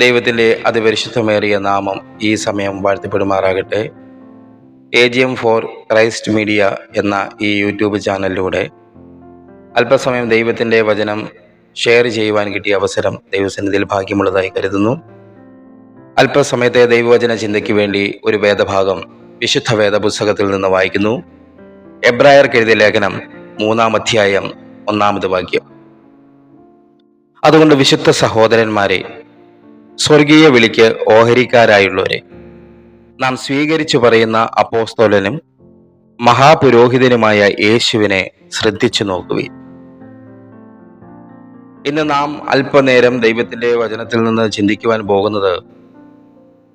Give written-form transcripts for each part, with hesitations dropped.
ദൈവത്തിൻ്റെ അതിപരിശുദ്ധമേറിയ നാമം ഈ സമയം വാഴ്ത്തപ്പെടുമാറാകട്ടെ. AGM ഫോർ ക്രൈസ്റ്റ് മീഡിയ എന്ന ഈ യൂട്യൂബ് ചാനലിലൂടെ അല്പസമയം ദൈവത്തിൻ്റെ വചനം ഷെയർ ചെയ്യുവാൻ കിട്ടിയ അവസരം ദൈവസന്നിധിയിൽ ഭാഗ്യമുള്ളതായി കരുതുന്നു. അല്പസമയത്തെ ദൈവവചന ചിന്തയ്ക്ക് വേണ്ടി ഒരു വേദഭാഗം വിശുദ്ധ വേദ പുസ്തകത്തിൽ നിന്ന് വായിക്കുന്നു. എബ്രായർക്ക് എഴുതിയ ലേഖനം 3-ാം അധ്യായം 1-ാമത് വാക്യം. അതുകൊണ്ട് വിശുദ്ധ സഹോദരന്മാരെ, സ്വർഗീയ വിളിക്ക് ഓഹരിക്കാരായുള്ളവരെ, നാം സ്വീകരിച്ചു പറയുന്ന അപ്പോസ്തലനും മഹാപുരോഹിതനുമായ യേശുവിനെ ശ്രദ്ധിച്ചു നോക്കുവിൻ. ഇന്ന് നാം അല്പനേരം ദൈവത്തിന്റെ വചനത്തിൽ നിന്ന് ചിന്തിക്കുവാൻ പോകുന്നത്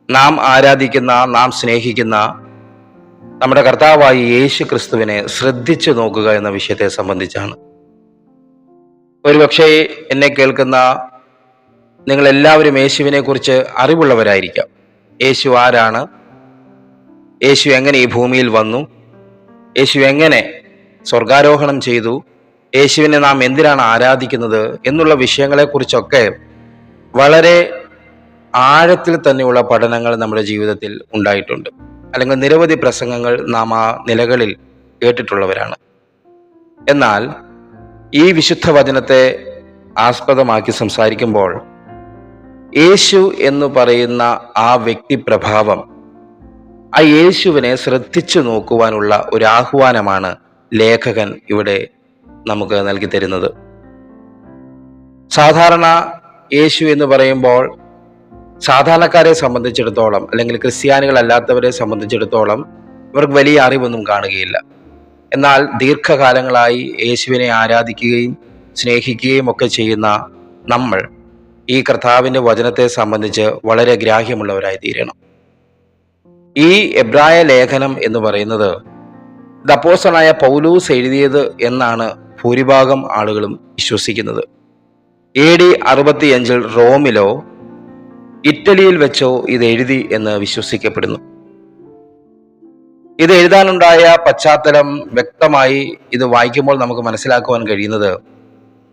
നാം ആരാധിക്കുന്ന, നാം സ്നേഹിക്കുന്ന നമ്മുടെ കർത്താവായ യേശു ക്രിസ്തുവിനെ ശ്രദ്ധിച്ചു നോക്കുക എന്ന വിഷയത്തെ സംബന്ധിച്ചാണ്. ഒരുപക്ഷെ എന്നെ കേൾക്കുന്ന നിങ്ങളെല്ലാവരും യേശുവിനെ കുറിച്ച് അറിവുള്ളവരായിരിക്കാം. യേശു ആരാണ്? യേശു എങ്ങനെ ഈ ഭൂമിയിൽ വന്നു? യേശു എങ്ങനെ സ്വർഗാരോഹണം ചെയ്തു? യേശുവിനെ നാം എന്തിനാണ് ആരാധിക്കുന്നത് എന്നുള്ള വിഷയങ്ങളെക്കുറിച്ചൊക്കെ വളരെ ആഴത്തിൽ തന്നെയുള്ള പഠനങ്ങൾ നമ്മുടെ ജീവിതത്തിൽ ഉണ്ടായിട്ടുണ്ട്. അല്ലെങ്കിൽ നിരവധി പ്രസംഗങ്ങൾ നാം ആ നിലകളിൽ കേട്ടിട്ടുള്ളവരാണ്. എന്നാൽ ഈ വിശുദ്ധ വചനത്തെ ആസ്പദമാക്കി സംസാരിക്കുമ്പോൾ യേശു എന്ന് പറയുന്ന ആ വ്യക്തിപ്രഭാവം, ആ യേശുവിനെ ശ്രദ്ധിച്ചു നോക്കുവാനുള്ള ഒരു ആഹ്വാനമാണ് ലേഖകൻ ഇവിടെ നമുക്ക് നൽകി തരുന്നത്. സാധാരണ യേശു എന്ന് പറയുമ്പോൾ സാധാരണക്കാരെ സംബന്ധിച്ചിടത്തോളം, അല്ലെങ്കിൽ ക്രിസ്ത്യാനികളല്ലാത്തവരെ സംബന്ധിച്ചിടത്തോളം ഇവർക്ക് വലിയ അറിവൊന്നും കാണുകയില്ല. എന്നാൽ ദീർഘകാലങ്ങളായി യേശുവിനെ ആരാധിക്കുകയും സ്നേഹിക്കുകയും ഒക്കെ ചെയ്യുന്ന നമ്മൾ ഈ കർത്താവിൻ്റെ വചനത്തെ സംബന്ധിച്ച് വളരെ ഗ്രാഹ്യമുള്ളവരായി തീരണം. ഈ എബ്രായ ലേഖനം എന്ന് പറയുന്നത് അപ്പോസ്തലനായ പൗലൂസ് എഴുതിയത് എന്നാണ് ഭൂരിഭാഗം ആളുകളും വിശ്വസിക്കുന്നത്. AD 65 റോമിലോ ഇറ്റലിയിൽ വെച്ചോ ഇത് എഴുതി എന്ന് വിശ്വസിക്കപ്പെടുന്നു. ഇത് എഴുതാനുണ്ടായ പശ്ചാത്തലം വ്യക്തമായി ഇത് വായിക്കുമ്പോൾ നമുക്ക് മനസ്സിലാക്കുവാൻ കഴിയുന്നത്,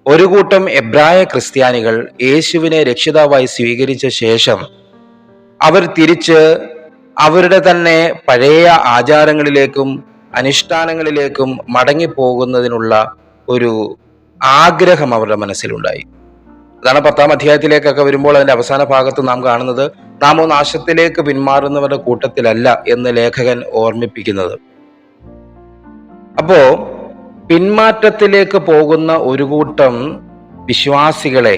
ഒരു കൂട്ടം എബ്രായ ക്രിസ്ത്യാനികൾ യേശുവിനെ രക്ഷിതാവായി സ്വീകരിച്ച ശേഷം അവർ തിരിച്ച് അവരുടെ തന്നെ പഴയ ആചാരങ്ങളിലേക്കും അനുഷ്ഠാനങ്ങളിലേക്കും മടങ്ങിപ്പോകുന്നതിനുള്ള ഒരു ആഗ്രഹം അവരുടെ മനസ്സിലുണ്ടായി. അതാണ് 10-ാം അധ്യായത്തിലേക്കൊക്കെ വരുമ്പോൾ അതിന്റെ അവസാന ഭാഗത്ത് നാം കാണുന്നത്, നാമോ നാശത്തിലേക്ക് പിന്മാറുന്നവരുടെ കൂട്ടത്തിലല്ല എന്ന് ലേഖകൻ ഓർമ്മിപ്പിക്കുന്നത്. അപ്പോ പിന്മാറ്റത്തിലേക്ക് പോകുന്ന ഒരു കൂട്ടം വിശ്വാസികളെ,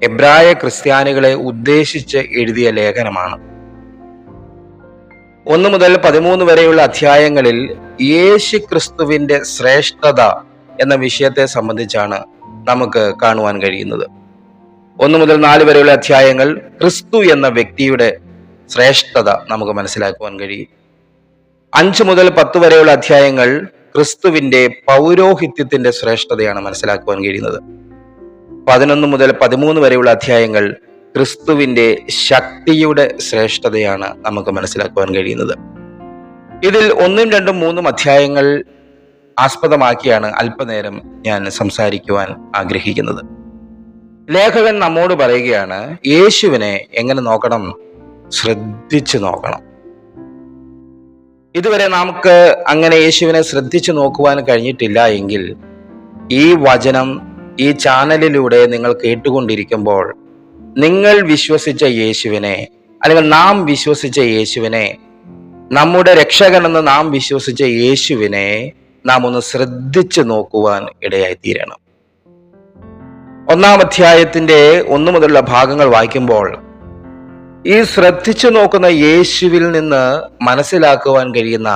എബ്രായ ക്രിസ്ത്യാനികളെ ഉദ്ദേശിച്ച് എഴുതിയ ലേഖനമാണ്. 1 മുതൽ 13 വരെയുള്ള അധ്യായങ്ങളിൽ യേശു ക്രിസ്തുവിന്റെ ശ്രേഷ്ഠത എന്ന വിഷയത്തെ സംബന്ധിച്ചാണ് നമുക്ക് കാണുവാൻ കഴിയുന്നത്. 1 മുതൽ 4 വരെയുള്ള അധ്യായങ്ങൾ ക്രിസ്തു എന്ന വ്യക്തിയുടെ ശ്രേഷ്ഠത നമുക്ക് മനസ്സിലാക്കുവാൻ കഴിയും. 5 മുതൽ 10 വരെയുള്ള അധ്യായങ്ങൾ ക്രിസ്തുവിന്റെ പൗരോഹിത്യത്തിന്റെ ശ്രേഷ്ഠതയാണ് മനസ്സിലാക്കുവാൻ കഴിയുന്നത്. 11 മുതൽ 13 വരെയുള്ള അധ്യായങ്ങൾ ക്രിസ്തുവിന്റെ ശക്തിയുടെ ശ്രേഷ്ഠതയാണ് നമുക്ക് മനസ്സിലാക്കുവാൻ കഴിയുന്നത്. ഇതിൽ 1, 2, 3 അധ്യായങ്ങൾ ആസ്പദമാക്കിയാണ് അല്പനേരം ഞാൻ സംസാരിക്കുവാൻ ആഗ്രഹിക്കുന്നത്. ലേഖകൻ നമ്മോട് പറയുകയാണ്, യേശുവിനെ എങ്ങനെ നോക്കണം? ശ്രദ്ധിച്ചു നോക്കണം. ഇതുവരെ നമുക്ക് അങ്ങനെ യേശുവിനെ ശ്രദ്ധിച്ചു നോക്കുവാൻ കഴിഞ്ഞിട്ടില്ല എങ്കിൽ ഈ വചനം ഈ ചാനലിലൂടെ നിങ്ങൾ കേട്ടുകൊണ്ടിരിക്കുമ്പോൾ നിങ്ങൾ വിശ്വസിച്ച യേശുവിനെ, അല്ലെങ്കിൽ നാം വിശ്വസിച്ച യേശുവിനെ, നമ്മുടെ രക്ഷകനെന്ന് നാം വിശ്വസിച്ച യേശുവിനെ നാം ഒന്ന് ശ്രദ്ധിച്ചു നോക്കുവാൻ ഇടയായി തീരണം. 1-ാം അധ്യായത്തിന്റെ 1 മുതലുള്ള ഭാഗങ്ങൾ വായിക്കുമ്പോൾ ഈ ശ്രദ്ധിച്ചു നോക്കുന്ന യേശുവിൽ നിന്ന് മനസ്സിലാക്കുവാൻ കഴിയുന്ന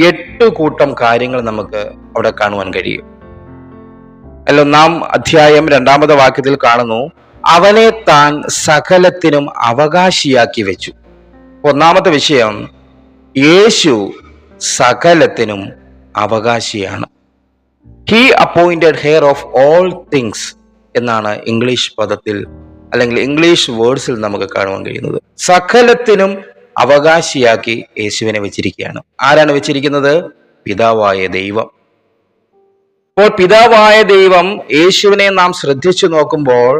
8 കൂട്ടം കാര്യങ്ങൾ നമുക്ക് അവിടെ കാണുവാൻ കഴിയും. 1-ാം അധ്യായം 2-ാമത്തെ വാക്യത്തിൽ കാണുന്നു, അവനെ താൻ സകലത്തിനും അവകാശിയാക്കി വെച്ചു. 1-ാമത്തെ വിഷയം, യേശു സകലത്തിനും അവകാശിയാണ്. He appointed heir of all things എന്നാണ് ഇംഗ്ലീഷ് പദത്തിൽ, അല്ലെങ്കിൽ ഇംഗ്ലീഷ് വേർഡ്സിൽ നമുക്ക് കാണുവാൻ കഴിയുന്നത്. സകലത്തിനും അവകാശിയാക്കി യേശുവിനെ വെച്ചിരിക്കുകയാണ്. ആരാണ് വെച്ചിരിക്കുന്നത്? പിതാവായ ദൈവം. അപ്പോൾ പിതാവായ ദൈവം യേശുവിനെ നാം ശ്രദ്ധിച്ചു നോക്കുമ്പോൾ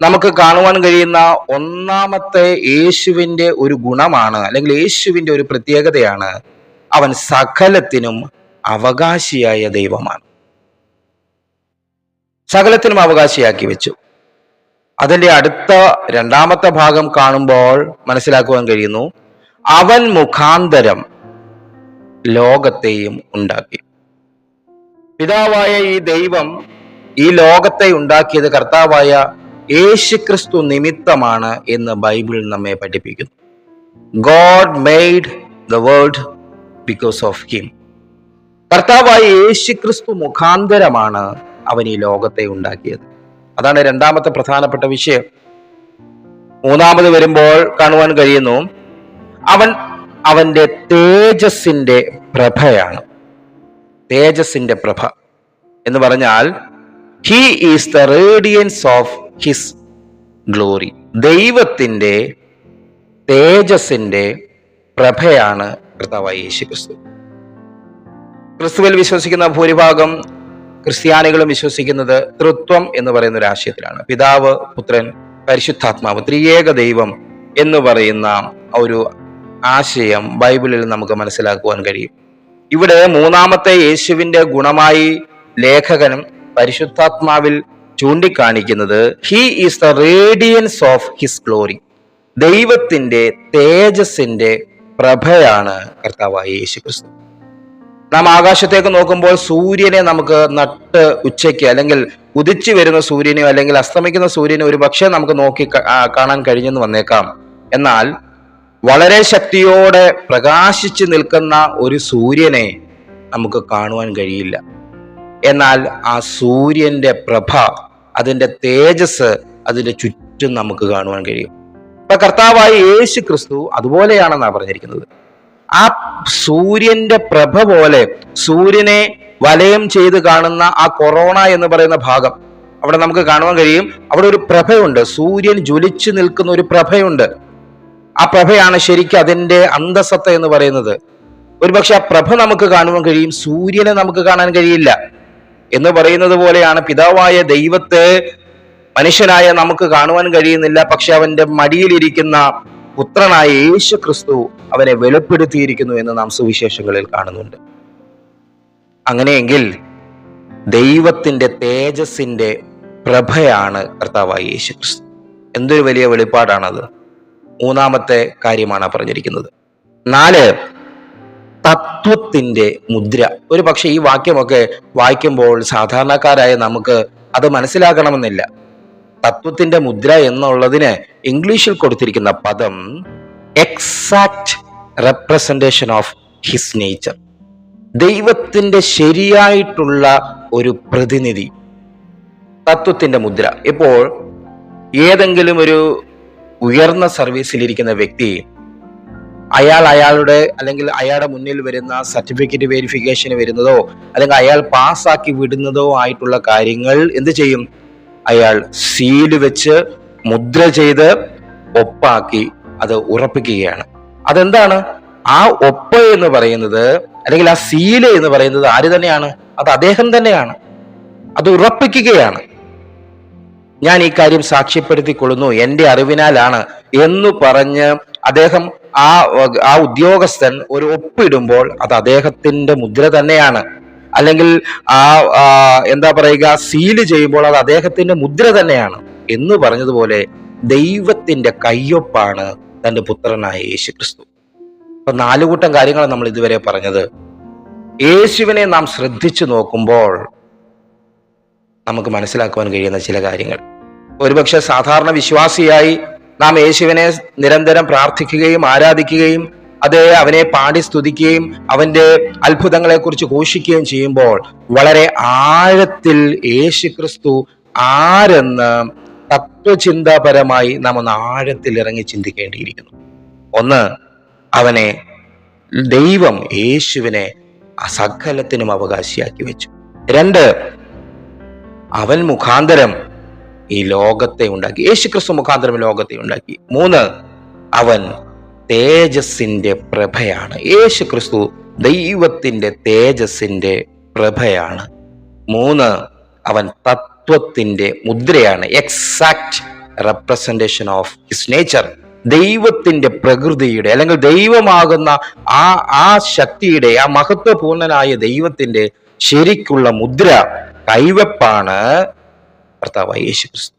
നമുക്ക് കാണുവാൻ കഴിയുന്ന ഒന്നാമത്തെ യേശുവിൻ്റെ ഒരു ഗുണമാണ്, അല്ലെങ്കിൽ യേശുവിൻ്റെ ഒരു പ്രത്യേകതയാണ്, അവൻ സകലത്തിനും അവകാശിയായ ദൈവമാണ്. സകലത്തിനും അവകാശിയാക്കി വെച്ചു. അതിൻ്റെ അടുത്ത രണ്ടാമത്തെ ഭാഗം കാണുമ്പോൾ മനസ്സിലാക്കുവാൻ കഴിയുന്നു, അവൻ മുഖാന്തരം ലോകത്തെയും ഉണ്ടാക്കി. പിതാവായ ഈ ദൈവം ഈ ലോകത്തെ ഉണ്ടാക്കിയത് കർത്താവായ യേശുക്രിസ്തു നിമിത്തമാണ് എന്ന് ബൈബിൾ നമ്മെ പഠിപ്പിക്കുന്നു. God made the world because of him. കർത്താവായ യേശുക്രിസ്തു മുഖാന്തരമാണ് അവൻ ഈ ലോകത്തെ ഉണ്ടാക്കിയത്. അതാണ് രണ്ടാമത്തെ പ്രധാനപ്പെട്ട വിഷയം. മൂന്നാമത് വരുമ്പോൾ കാണുവാൻ കഴിയുന്നു, അവന്റെ തേജസ്സിന്റെ പ്രഭയാണ്. തേജസ്സിന്റെ പ്രഭ എന്ന് പറഞ്ഞാൽ he is the radiance of his glory. ദൈവത്തിന്റെ തേജസ്സിന്റെ പ്രഭയാണ് കർത്താവായ യേശുക്രിസ്തു. ക്രിസ്തുവിൽ വിശ്വസിക്കുന്ന ഭൂരിഭാഗം ക്രിസ്ത്യാനികളും വിശ്വസിക്കുന്നത് തൃത്വം എന്ന് പറയുന്ന ഒരു ആശയത്തിലാണ്. പിതാവ്, പുത്രൻ, പരിശുദ്ധാത്മാവ്, ത്രിയേക ദൈവം എന്ന് പറയുന്ന ഒരു ആശയം ബൈബിളിൽ നമുക്ക് മനസ്സിലാക്കുവാൻ കഴിയും. ഇവിടെ മൂന്നാമത്തെ യേശുവിന്റെ ഗുണമായി ലേഖകനും പരിശുദ്ധാത്മാവിൽ ചൂണ്ടിക്കാണിക്കുന്നത് he is the radiance of his glory. ദൈവത്തിന്റെ തേജസ്സിന്റെ പ്രഭയാണ് കർത്താവായ യേശുക്രിസ്തു. നാം ആകാശത്തേക്ക് നോക്കുമ്പോൾ സൂര്യനെ നമുക്ക് നട്ട് ഉച്ചയ്ക്ക്, അല്ലെങ്കിൽ ഉദിച്ചു വരുന്ന സൂര്യനെയോ അല്ലെങ്കിൽ അസ്തമിക്കുന്ന സൂര്യനെ ഒരു പക്ഷേ നമുക്ക് നോക്കി കാണാൻ കഴിഞ്ഞെന്ന് വന്നേക്കാം. എന്നാൽ വളരെ ശക്തിയോടെ പ്രകാശിച്ചു നിൽക്കുന്ന ഒരു സൂര്യനെ നമുക്ക് കാണുവാൻ കഴിയില്ല. എന്നാൽ ആ സൂര്യന്റെ പ്രഭ, അതിന്റെ തേജസ് അതിന്റെ ചുറ്റും നമുക്ക് കാണുവാൻ കഴിയും. ഇപ്പൊ കർത്താവായ യേശു ക്രിസ്തു അതുപോലെയാണെന്നാണ് പറഞ്ഞിരിക്കുന്നത്. ആ സൂര്യന്റെ പ്രഭ പോലെ സൂര്യനെ വലയം ചെയ്ത് കാണുന്ന ആ കൊറോണ എന്ന് പറയുന്ന ഭാഗം അവിടെ നമുക്ക് കാണുവാൻ കഴിയും. അവിടെ ഒരു പ്രഭയുണ്ട്, സൂര്യൻ ജ്വലിച്ചു നിൽക്കുന്ന ഒരു പ്രഭയുണ്ട്. ആ പ്രഭയാണ് ശരിക്കും അതിന്റെ അന്തസത്ത എന്ന് പറയുന്നത്. ഒരുപക്ഷെ ആ പ്രഭ നമുക്ക് കാണുവാൻ കഴിയും, സൂര്യനെ നമുക്ക് കാണാൻ കഴിയില്ല എന്ന് പറയുന്നത് പോലെയാണ് പിതാവായ ദൈവത്തെ മനുഷ്യനായ നമുക്ക് കാണുവാൻ കഴിയുന്നില്ല. പക്ഷെ അവന്റെ മടിയിലിരിക്കുന്ന പുത്രനായ യേശു ക്രിസ്തു അവനെ വെളിപ്പെടുത്തിയിരിക്കുന്നു എന്ന് നാം സുവിശേഷങ്ങളിൽ കാണുന്നുണ്ട്. അങ്ങനെയെങ്കിൽ ദൈവത്തിന്റെ തേജസ്സിന്റെ പ്രഭയാണ് കർത്താവായ യേശു ക്രിസ്തു. എന്തൊരു വലിയ വെളിപ്പാടാണത്. മൂന്നാമത്തെ കാര്യമാണ് പറഞ്ഞിരിക്കുന്നത്. 4, തത്വത്തിന്റെ മുദ്ര. ഒരു പക്ഷെ ഈ വാക്യമൊക്കെ വായിക്കുമ്പോൾ സാധാരണക്കാരായ നമുക്ക് അത് മനസ്സിലാക്കണമെന്നില്ല. തത്വത്തിന്റെ മുദ്ര എന്നുള്ളതിന് ഇംഗ്ലീഷിൽ കൊടുത്തിരിക്കുന്ന പദം exact representation of his nature. ദൈവത്തിന്റെ ശരിയായിട്ടുള്ള ഒരു പ്രതിനിധി, തത്വത്തിന്റെ മുദ്ര. ഇപ്പോൾ ഏതെങ്കിലും ഒരു ഉയർന്ന സർവീസിലിരിക്കുന്ന വ്യക്തി അയാളുടെ മുന്നിൽ വരുന്ന സർട്ടിഫിക്കറ്റ് വെരിഫിക്കേഷന് വരുന്നതോ അല്ലെങ്കിൽ അയാൾ പാസ്സാക്കി വിടുന്നതോ ആയിട്ടുള്ള കാര്യങ്ങൾ എന്ത് ചെയ്യും? അയാൾ സീല് വെച്ച് മുദ്ര ചെയ്ത് ഒപ്പാക്കി അത് ഉറപ്പിക്കുകയാണ്. അതെന്താണ്? ആ ഒപ്പ് എന്ന് പറയുന്നത് അല്ലെങ്കിൽ ആ സീല് എന്ന് പറയുന്നത് ആര് തന്നെയാണ്? അത് അദ്ദേഹം തന്നെയാണ്. അത് ഉറപ്പിക്കുകയാണ്. ഞാൻ ഈ കാര്യം സാക്ഷ്യപ്പെടുത്തിക്കൊള്ളുന്നു, എൻ്റെ അറിവിനാലാണ് എന്ന് പറഞ്ഞ് അദ്ദേഹം ആ ഉദ്യോഗസ്ഥൻ ഒരു ഒപ്പിടുമ്പോൾ അത് അദ്ദേഹത്തിന്റെ മുദ്ര തന്നെയാണ്. അല്ലെങ്കിൽ സീല് ചെയ്യുമ്പോൾ അത് അദ്ദേഹത്തിന്റെ മുദ്ര തന്നെയാണ് എന്ന് പറഞ്ഞതുപോലെ ദൈവത്തിന്റെ കയ്യൊപ്പാണ് തന്റെ പുത്രനായ യേശു ക്രിസ്തു. അപ്പൊ 4 കൂട്ടം കാര്യങ്ങൾ നമ്മൾ ഇതുവരെ പറഞ്ഞത്. യേശുവിനെ നാം ശ്രദ്ധിച്ചു നോക്കുമ്പോൾ നമുക്ക് മനസ്സിലാക്കുവാൻ കഴിയുന്ന ചില കാര്യങ്ങൾ. ഒരുപക്ഷെ സാധാരണ വിശ്വാസിയായി നാം യേശുവിനെ നിരന്തരം പ്രാർത്ഥിക്കുകയും ആരാധിക്കുകയും അവനെ പാടി സ്തുതിക്കുകയും അവന്റെ അത്ഭുതങ്ങളെ കുറിച്ച് ഘോഷിക്കുകയും ചെയ്യുമ്പോൾ വളരെ ആഴത്തിൽ യേശു ക്രിസ്തു ആരെന്ന് തത്വചിന്താപരമായി നാം ഒന്ന് ആഴത്തിൽ ഇറങ്ങി ചിന്തിക്കേണ്ടിയിരിക്കുന്നു. ഒന്ന്, അവനെ ദൈവം യേശുവിനെ സകലത്തിനും അവകാശിയാക്കി വെച്ചു. 2, അവൻ മുഖാന്തരം ഈ ലോകത്തെ ഉണ്ടാക്കി. യേശു ക്രിസ്തു മുഖാന്തരം ലോകത്തെ ഉണ്ടാക്കി. 3, അവൻ തേജസ്സിന്റെ പ്രഭയാണ്. യേശു ക്രിസ്തു ദൈവത്തിന്റെ തേജസ്സിന്റെ പ്രഭയാണ്. 3, അവൻ തത്വത്തിന്റെ മുദ്രയാണ്. Exact representation of his nature. ദൈവത്തിന്റെ പ്രകൃതിയുടെ അല്ലെങ്കിൽ ദൈവമാകുന്ന ആ ശക്തിയുടെ, ആ മഹത്വപൂർണനായ ദൈവത്തിന്റെ ശരിക്കുള്ള മുദ്ര കൈവെപ്പാണ് കർത്താവായ യേശു ക്രിസ്തു.